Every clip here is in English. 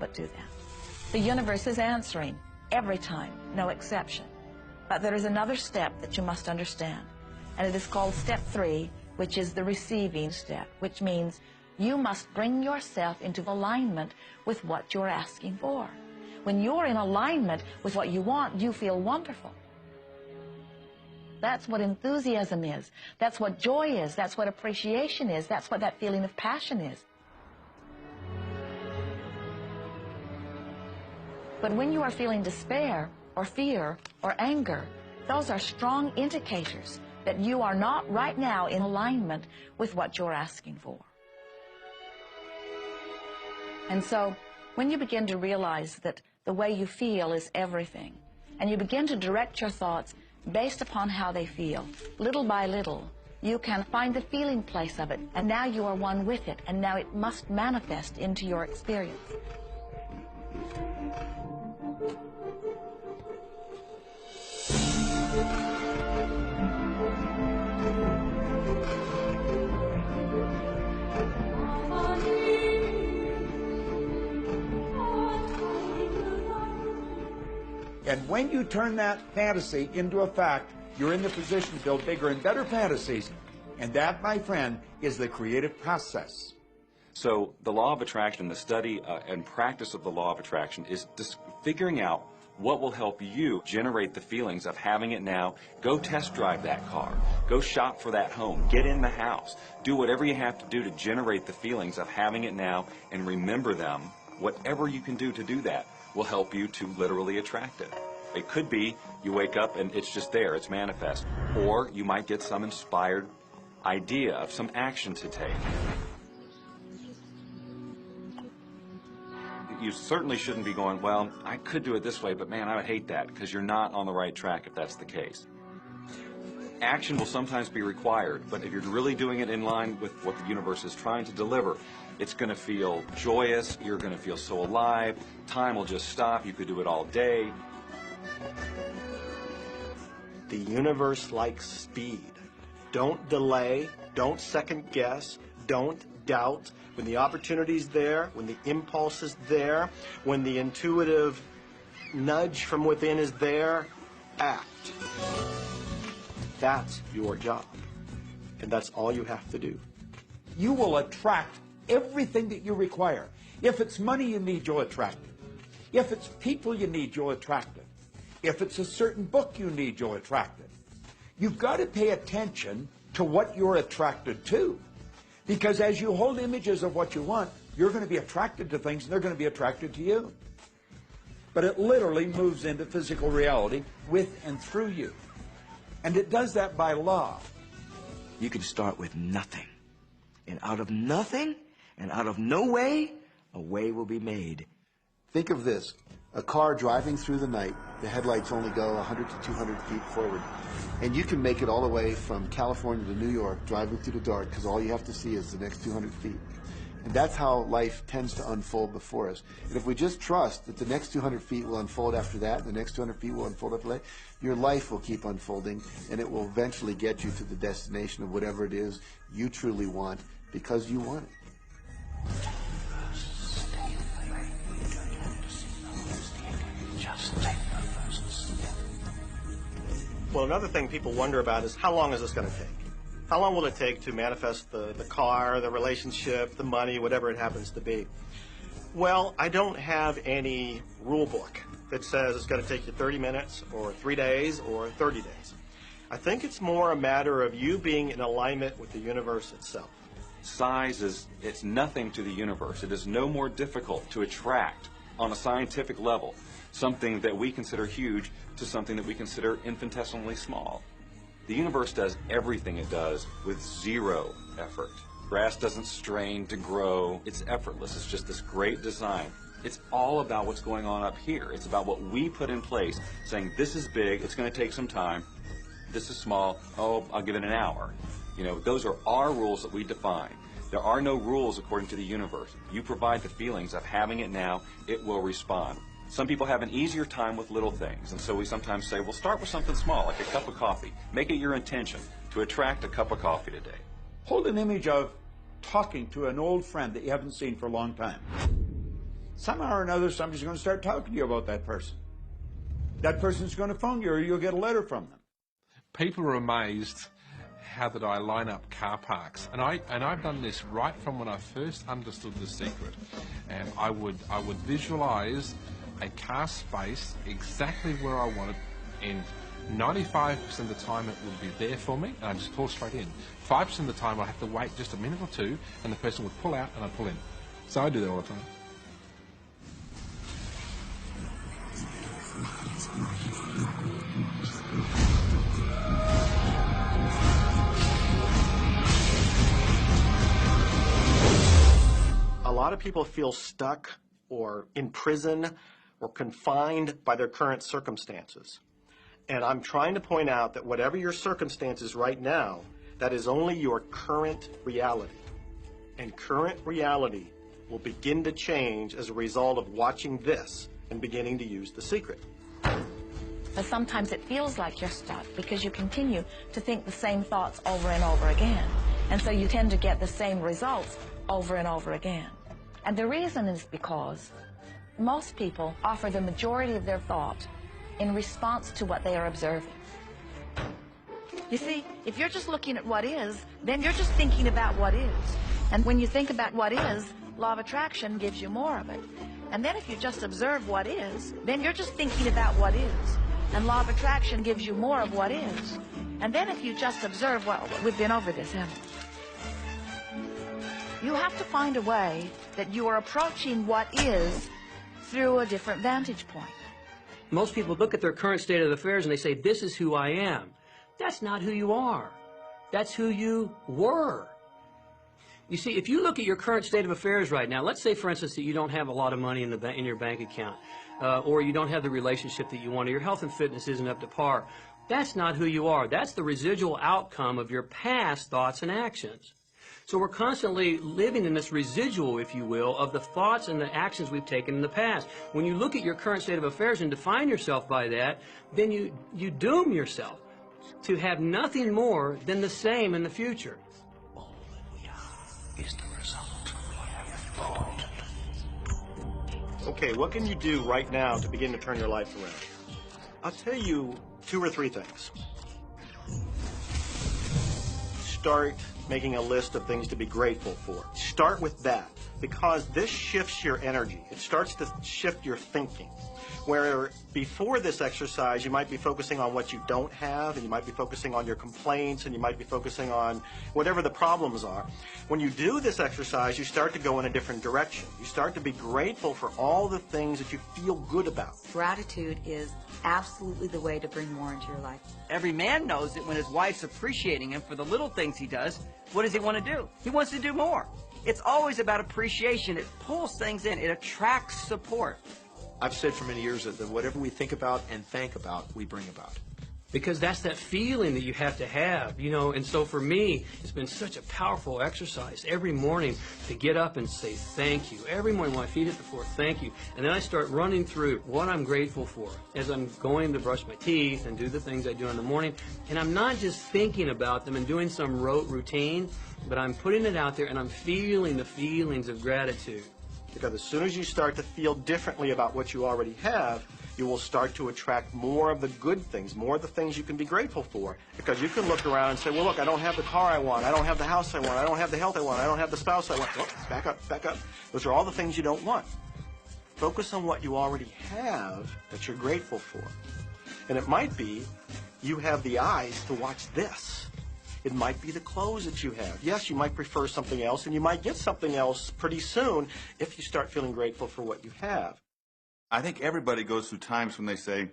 but do that. The universe is answering every time, no exception. But there is another step that you must understand, and it is called step 3, which is the receiving step, which means you must bring yourself into alignment with what you're asking for. When you're in alignment with what you want, you feel wonderful. That's what enthusiasm is. That's what joy is. That's what appreciation is. That's what that feeling of passion is. But when you are feeling despair or fear or anger, those are strong indicators that you are not right now in alignment with what you're asking for. And so, when you begin to realize that the way you feel is everything, and you begin to direct your thoughts based upon how they feel, little by little, you can find the feeling place of it, and now you are one with it, and now it must manifest into your experience. And when you turn that fantasy into a fact, you're in the position to build bigger and better fantasies. And that, my friend, is the creative process. So the law of attraction, the study and practice of the law of attraction is just figuring out what will help you generate the feelings of having it now. Go test drive that car. Go shop for that home. Get in the house. Do whatever you have to do to generate the feelings of having it now, and remember them. Whatever you can do to do that will help you to literally attract it. It could be you wake up and it's just there, it's manifest. Or you might get some inspired idea of some action to take. You certainly shouldn't be going, well, I could do it this way, but man, I would hate that, because you're not on the right track if that's the case. Action will sometimes be required, but if you're really doing it in line with what the universe is trying to deliver, it's going to feel joyous, you're going to feel so alive, time will just stop, you could do it all day. The universe likes speed. Don't delay, don't second guess, don't doubt. When the opportunity's there, when the impulse is there, when the intuitive nudge from within is there, act. That's your job. And that's all you have to do. You will attract everything that you require. If it's money you need, you'll attract it. If it's people you need, you'll attract it. If it's a certain book you need, you'll attract it. You've got to pay attention to what you're attracted to. Because as you hold images of what you want, you're going to be attracted to things, and they're going to be attracted to you. But it literally moves into physical reality with and through you. And it does that by law. You can start with nothing. And out of nothing, and out of no way, a way will be made. Think of this. A car driving through the night, the headlights only go 100 to 200 feet forward. And you can make it all the way from California to New York, driving through the dark, because all you have to see is the next 200 feet. And that's how life tends to unfold before us. And if we just trust that the next 200 feet will unfold after that, and the next 200 feet will unfold after that, your life will keep unfolding, and it will eventually get you to the destination of whatever it is you truly want, because you want it. Well, another thing people wonder about is, how long is this going to take? How long will it take to manifest the car, the relationship, the money, whatever it happens to be? Well, I don't have any rule book that says it's going to take you 30 minutes or 3 days or 30 days. I think it's more a matter of you being in alignment with the universe itself. Size it's nothing to the universe. It is no more difficult to attract on a scientific level something that we consider huge to something that we consider infinitesimally small. The universe does everything it does with zero effort. Grass doesn't strain to grow. It's effortless. It's just this great design. It's all about what's going on up here. It's about what we put in place, saying this is big, it's going to take some time. This is small, oh, I'll give it an hour. You know, those are our rules that we define. There are no rules according to the universe. You provide the feelings of having it now, it will respond. Some people have an easier time with little things, and so we sometimes say, well, start with something small, like a cup of coffee. Make it your intention to attract a cup of coffee today. Hold an image of talking to an old friend that you haven't seen for a long time. somehow or another, somebody's going to start talking to you about that person. That person's going to phone you, or you'll get a letter from them. People are amazed how that I line up car parks, and I've done this right from when I first understood the secret. And I would visualize a car space exactly where I want it, and 95% of the time it would be there for me, and I just pull straight in. 5% of the time I have to wait just a minute or two, and the person would pull out and I'd pull in. So I do that all the time. A lot of people feel stuck or in prison or confined by their current circumstances. And I'm trying to point out that whatever your circumstances right now, that is only your current reality. And current reality will begin to change as a result of watching this and beginning to use the secret. But sometimes it feels like you're stuck because you continue to think the same thoughts over and over again. And so you tend to get the same results over and over again. And the reason is because most people offer the majority of their thought in response to what they are observing. You see, if you're just looking at what is, then you're just thinking about what is. And when you think about what is, law of attraction gives you more of it. And then if you just observe what is, then you're just thinking about what is. And law of attraction gives you more of what is. And then if you just observe what, we've been over this, haven't we? You have to find a way that you are approaching what is through a different vantage point. Most people look at their current state of affairs and they say, this is who I am. That's not who you are. That's who you were. You see, if you look at your current state of affairs right now, let's say, for instance, that you don't have a lot of money in your bank account, or you don't have the relationship that you want, or your health and fitness isn't up to par. That's not who you are. That's the residual outcome of your past thoughts and actions. So we're constantly living in this residual, if you will, of the thoughts and the actions we've taken in the past. When you look at your current state of affairs and define yourself by that, then you doom yourself to have nothing more than the same in the future. All that we are is the result we have thought. Okay, what can you do right now to begin to turn your life around? I'll tell you 2 or 3 things. Start making a list of things to be grateful for. Start with that, because this shifts your energy. It starts to shift your thinking. Where before this exercise, you might be focusing on what you don't have, and you might be focusing on your complaints, and you might be focusing on whatever the problems are. When you do this exercise, you start to go in a different direction. You start to be grateful for all the things that you feel good about. Gratitude is absolutely the way to bring more into your life. Every man knows that when his wife's appreciating him for the little things he does, what does he want to do? He wants to do more. It's always about appreciation. It pulls things in. It attracts support. I've said for many years that whatever we think about and thank about, we bring about. Because that's that feeling that you have to have, you know. And so for me, it's been such a powerful exercise every morning to get up and say thank you. Every morning when my feet hit the floor, thank you. And then I start running through what I'm grateful for as I'm going to brush my teeth and do the things I do in the morning. And I'm not just thinking about them and doing some rote routine, but I'm putting it out there and I'm feeling the feelings of gratitude. Because as soon as you start to feel differently about what you already have, you will start to attract more of the good things, more of the things you can be grateful for. Because you can look around and say, well, look, I don't have the car I want, I don't have the house I want, I don't have the health I want, I don't have the spouse I want. Oh, back up, back up. Those are all the things you don't want. Focus on what you already have that you're grateful for. And it might be you have the eyes to watch this. It might be the clothes that you have. Yes, you might prefer something else, and you might get something else pretty soon if you start feeling grateful for what you have. I think everybody goes through times when they say,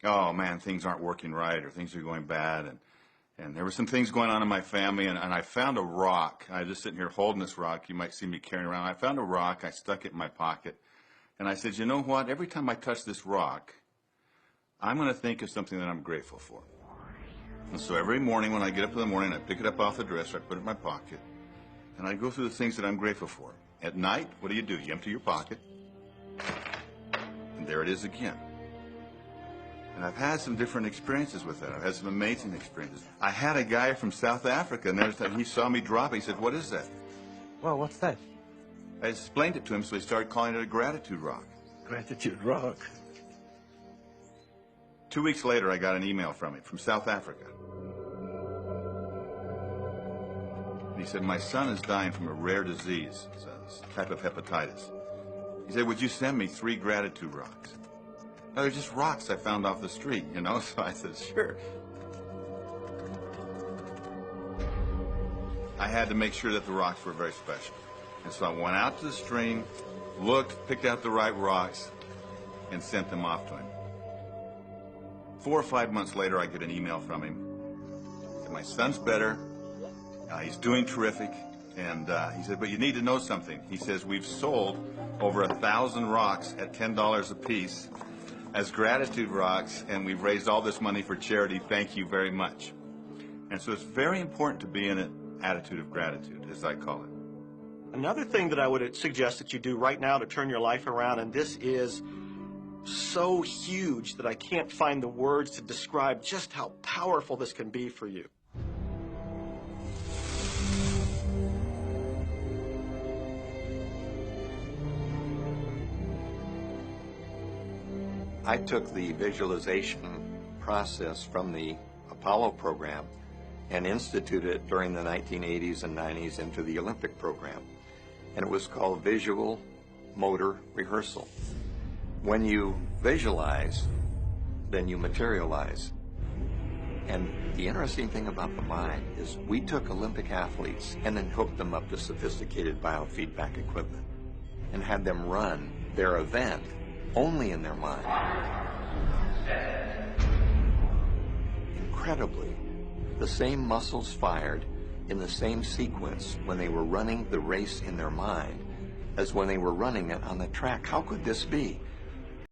oh man, things aren't working right, or things are going bad, and there were some things going on in my family, and I found a rock. I was just sitting here holding this rock. You might see me carrying around. I found a rock. I stuck it in my pocket, and I said, you know what? Every time I touch this rock, I'm going to think of something that I'm grateful for. And so every morning when I get up in the morning, I pick it up off the dresser, I put it in my pocket, and I go through the things that I'm grateful for. At night, what do? You empty your pocket, and there it is again. And I've had some different experiences with that. I've had some amazing experiences. I had a guy from South Africa, and he saw me drop it. He said, what is that? Well, what's that? I explained it to him, so he started calling it a gratitude rock. Gratitude rock. 2 weeks later, I got an email from him, from South Africa. He said, my son is dying from a rare disease, it's a type of hepatitis. He said, would you send me 3 gratitude rocks? Now, they're just rocks I found off the street, you know, so I said, sure. I had to make sure that the rocks were very special. And so I went out to the stream, looked, picked out the right rocks, and sent them off to him. 4 or 5 months later, I get an email from him. He said, my son's better. He's doing terrific. And he said, but you need to know something. He says, we've sold over 1,000 rocks at $10 a piece as gratitude rocks, and we've raised all this money for charity. Thank you very much. And so it's very important to be in an attitude of gratitude, as I call it. Another thing that I would suggest that you do right now to turn your life around, and this is so huge that I can't find the words to describe just how powerful this can be for you. I took the visualization process from the Apollo program and instituted it during the 1980s and 90s into the Olympic program. And it was called visual motor rehearsal. When you visualize, then you materialize. And the interesting thing about the mind is we took Olympic athletes and then hooked them up to sophisticated biofeedback equipment and had them run their event only in their mind. Incredibly, the same muscles fired in the same sequence when they were running the race in their mind as when they were running it on the track. How could this be?